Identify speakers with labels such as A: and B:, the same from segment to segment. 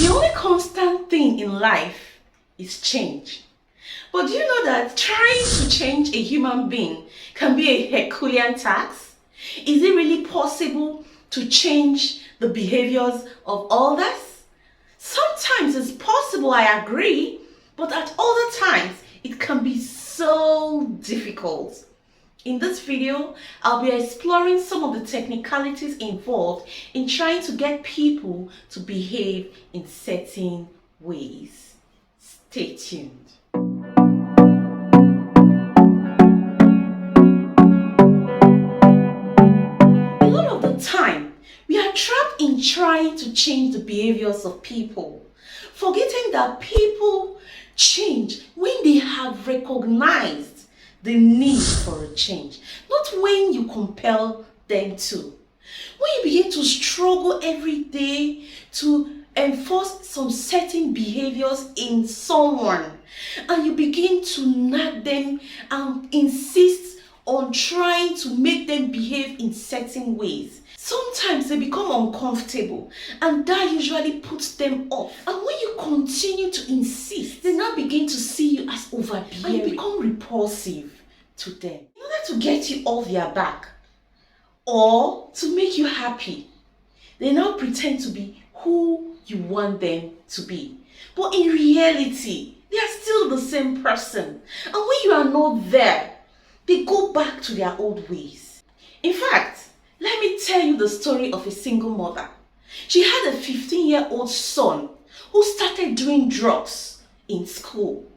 A: The only constant thing in life is change. But do you know that trying to change a human being can be a Herculean task? Is it really possible to change the behaviors of others? Sometimes it's possible, I agree, but at other times it can be so difficult. In this video, I'll be exploring some of the technicalities involved in trying to get people to behave in certain ways. Stay tuned. A lot of the time, we are trapped in trying to change the behaviors of people, forgetting that people change when they have recognized the need for a change, not when you compel them to. When you begin to struggle every day to enforce some certain behaviors in someone, and you begin to nag them and insist on trying to make them behave in certain ways, sometimes they become uncomfortable, and that usually puts them off. And when you continue to insist, they now begin to see you as overbearing, and you become repulsive to them. In order to get you off their back or to make you happy, they now pretend to be who you want them to be. But in reality, they are still the same person. And when you are not there, they go back to their old ways. In fact, let me tell you the story of a single mother. She had a 15-year-old son who started doing drugs in school.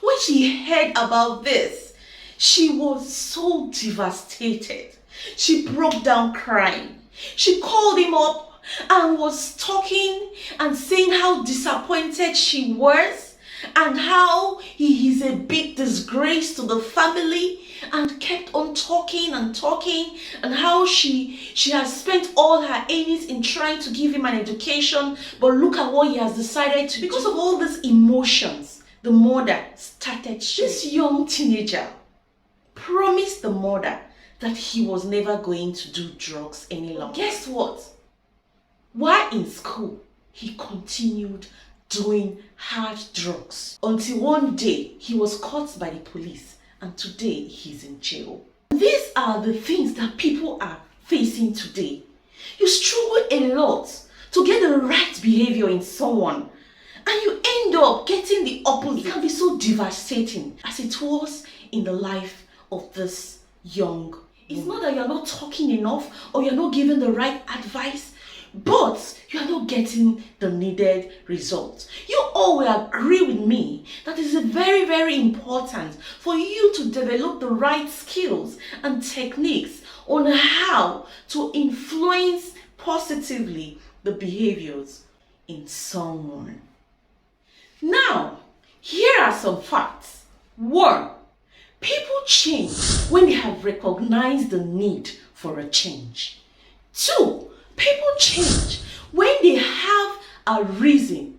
A: When she heard about this, she was so devastated. She broke down crying. She called him up and was talking and saying how disappointed she was and how he is a big disgrace to the family, and kept on talking and talking, and how she has spent all her earnings in trying to give him an education, but look at what he has decided to do. Because of all these emotions, the mother started shaking. This young teenager promised the mother that he was never going to do drugs any longer. Guess what? While in school, he continued doing hard drugs until one day he was caught by the police, and today he's in jail. These are the things that people are facing today. You struggle a lot to get the right behavior in someone, and you end up getting the opposite. It can be so devastating as it was in the life of this young woman. It's not that you're not talking enough or you're not giving the right advice, but you are not getting the needed results. You all will agree with me that it is very, very important for you to develop the right skills and techniques on how to influence positively the behaviors in someone. Now, here are some facts. 1. People change when they have recognized the need for a change. 2. People change when they have a reason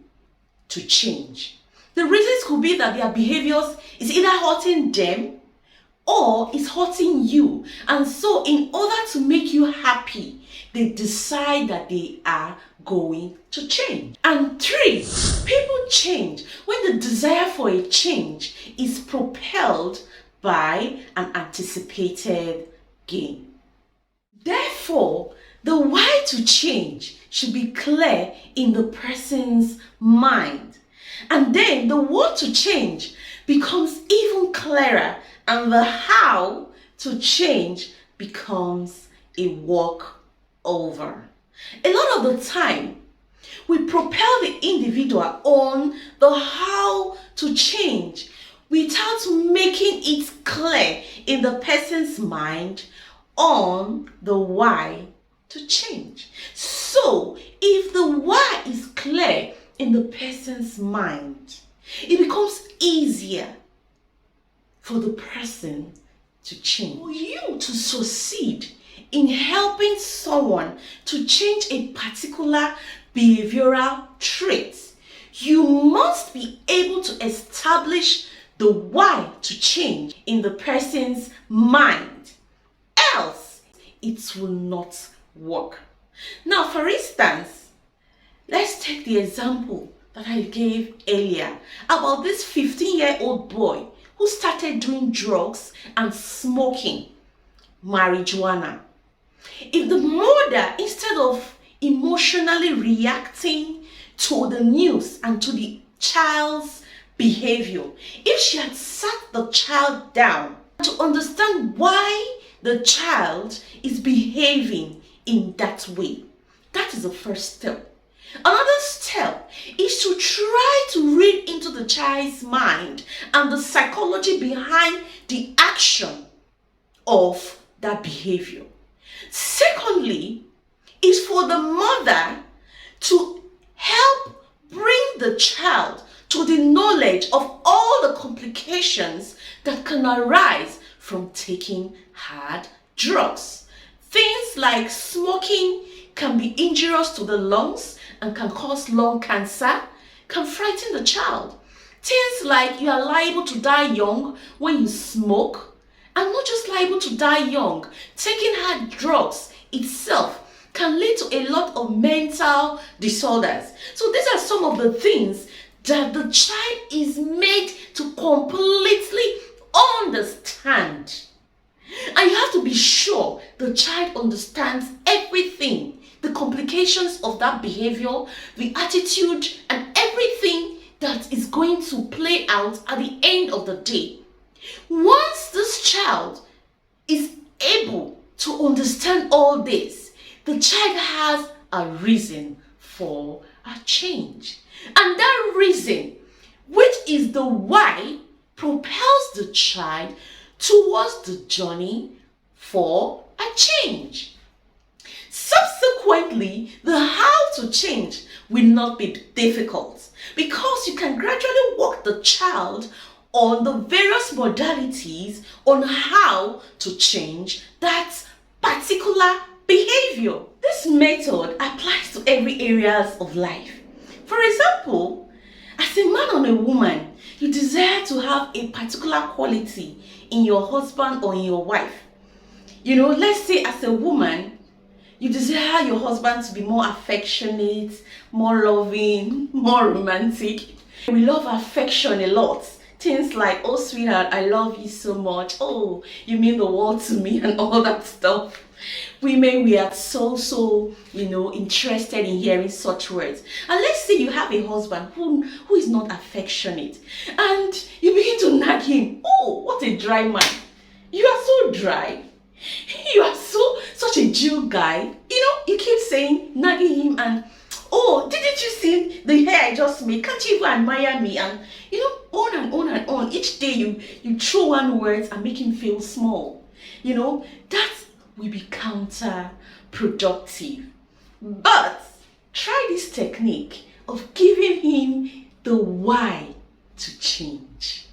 A: to change. The reasons could be that their behaviors is either hurting them or is hurting you. And so in order to make you happy, they decide that they are going to change. And 3, people change when the desire for a change is propelled by an anticipated gain. Therefore, the why to change should be clear in the person's mind. And then the what to change becomes even clearer, and the how to change becomes a walk over. A lot of the time, we propel the individual on the how to change without making it clear in the person's mind on the why to change. So, if the why is clear in the person's mind, it becomes easier for the person to change. For you to succeed in helping someone to change a particular behavioral trait, you must be able to establish the why to change in the person's mind. Else, it will not work. Now, for instance, let's take the example that I gave earlier about this 15-year-old boy who started doing drugs and smoking marijuana. If the mother, instead of emotionally reacting to the news and to the child's behavior, if she had sat the child down to understand why the child is behaving in that way, that is the first step. Another step is to try to read into the child's mind and the psychology behind the action of that behavior. Secondly, is for the mother to help bring the child to the knowledge of all the complications that can arise from taking hard drugs. Things like smoking can be injurious to the lungs and can cause lung cancer, can frighten the child. Things like you are liable to die young when you smoke, and not just liable to die young, taking hard drugs itself can lead to a lot of mental disorders. So these are some of the things that the child is made to completely understand. And you have to be sure the child understands everything, the complications of that behavior, the attitude, and everything that is going to play out at the end of the day. Once this child is able to understand all this, the child has a reason for a change. And that reason, which is the why, propels the child towards the journey for a change. Subsequently, the how to change will not be difficult because you can gradually walk the child on the various modalities on how to change that particular behavior. This method applies to every areas of life. For example, as a man or a woman, you desire to have a particular quality in your husband or in your wife. Let's say as a woman, you desire your husband to be more affectionate, more loving, more romantic. We love affection a lot. Things like, oh sweetheart, I love you so much. Oh, you mean the world to me and all that stuff. Women, we are so interested in hearing such words. And let's say you have a husband who is not affectionate, and you begin to nag him. Oh, what a dry man. You are so dry. You are such a Jew guy. You keep saying, nagging him, and oh, didn't you see the hair I just made? Can't you even admire me? And on and on and on. Each day you throw one word and make him feel small. That will be counterproductive. But try this technique of giving him the why to change.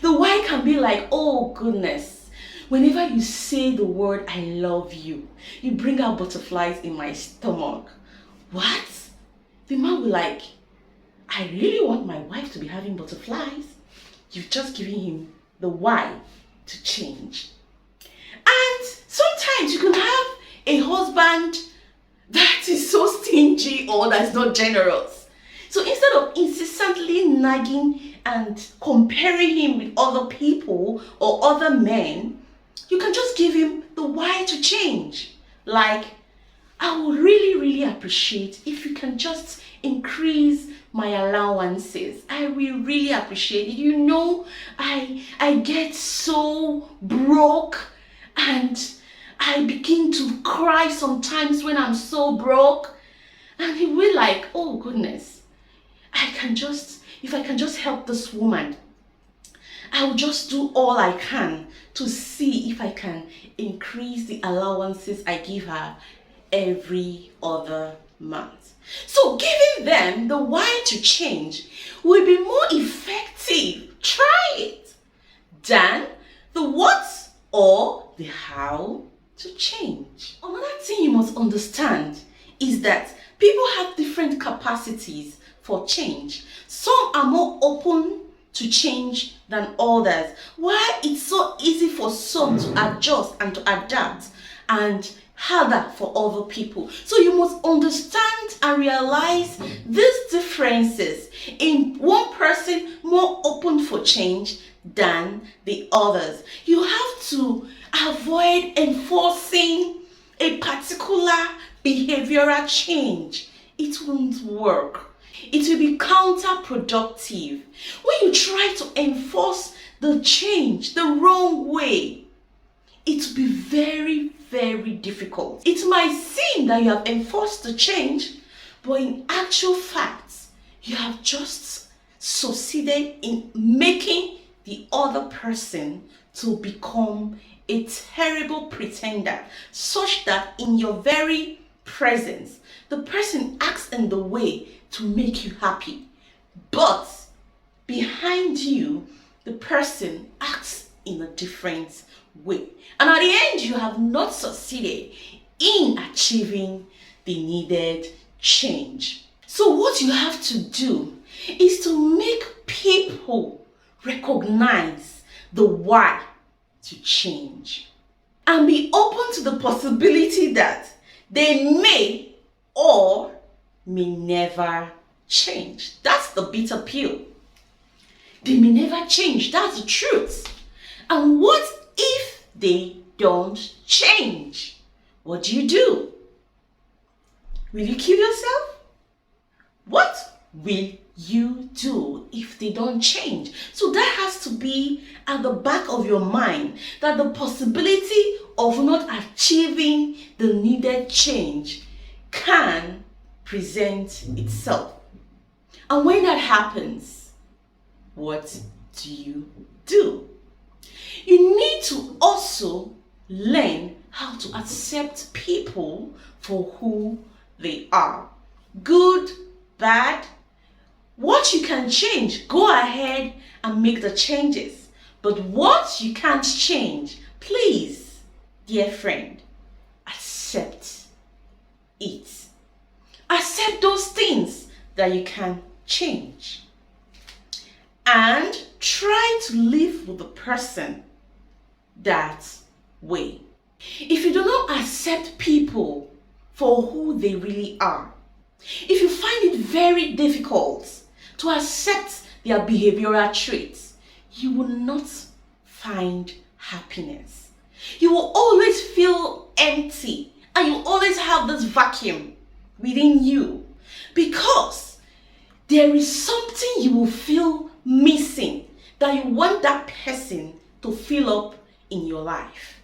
A: The why can be like, oh goodness, whenever you say the word I love you, you bring out butterflies in my stomach. What? The man will like, I really want my wife to be having butterflies. You've just given him the why to change. And sometimes you can have a husband that is so stingy or that's not generous. So instead of incessantly nagging and comparing him with other people or other men, you can just give him the why to change. Like, I would really, really appreciate if you can just increase my allowances. I will really appreciate it. I get so broke and I begin to cry sometimes when I'm so broke. And he will like, oh goodness, if I can just help this woman, I will just do all I can to see if I can increase the allowances I give her every other month. So giving them the why to change will be more effective, try it, than the what or the how to change. Another thing you must understand is that people have different capacities for change. Some are more open to change than others. Why it's so easy for some to adjust and to adapt and harder for other people. So you must understand and realize these differences in one person more open for change than the others. You have to avoid enforcing a particular behavioral change. It won't work. It will be counterproductive. When you try to enforce the change the wrong way, it will be very, very difficult. It might seem that you have enforced the change, but in actual fact, you have just succeeded in making the other person to become a terrible pretender, such that in your very presence, the person acts in the way to make you happy, but behind you, the person acts in a different way. And at the end, you have not succeeded in achieving the needed change. So what you have to do is to make people recognize the why to change and be open to the possibility that they may or may never change. That's the bitter pill. They may never change. That's the truth. And what if they don't change? What do? Will you kill yourself? What will you do if they don't change? So that has to be at the back of your mind, that the possibility of not achieving the needed change can present itself. And when that happens, what do? You need to also learn how to accept people for who they are. Good, bad. What you can change, go ahead and make the changes. But what you can't change, please, dear friend, accept it. Accept those things that you can change. And try to live with the person that way. If you do not accept people for who they really are, if you find it very difficult to accept their behavioral traits, you will not find happiness. You will always feel empty and you always have this vacuum within you because there is something you will feel missing that you want that person to fill up in your life.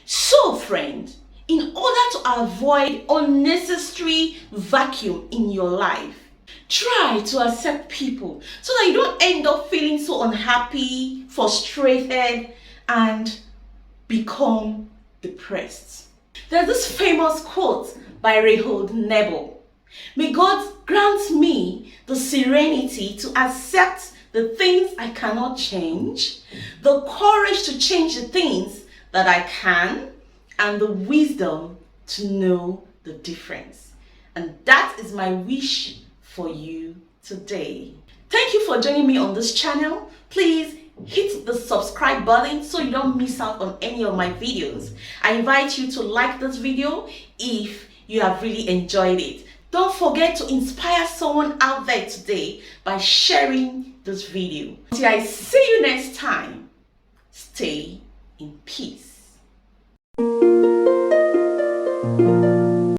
A: So, friend, in order to avoid unnecessary vacuum in your life, try to accept people so that you don't end up feeling so unhappy, frustrated, and become depressed. There's this famous quote by Reinhold Nebel. May God grant me the serenity to accept the things I cannot change, the courage to change the things that I can, and the wisdom to know the difference. And that is my wish for you today. Thank you for joining me on this channel. Please hit the subscribe button so you don't miss out on any of my videos. I invite you to like this video if you have really enjoyed it. Don't forget to inspire someone out there today by sharing this video. Until I see you next time, stay in peace.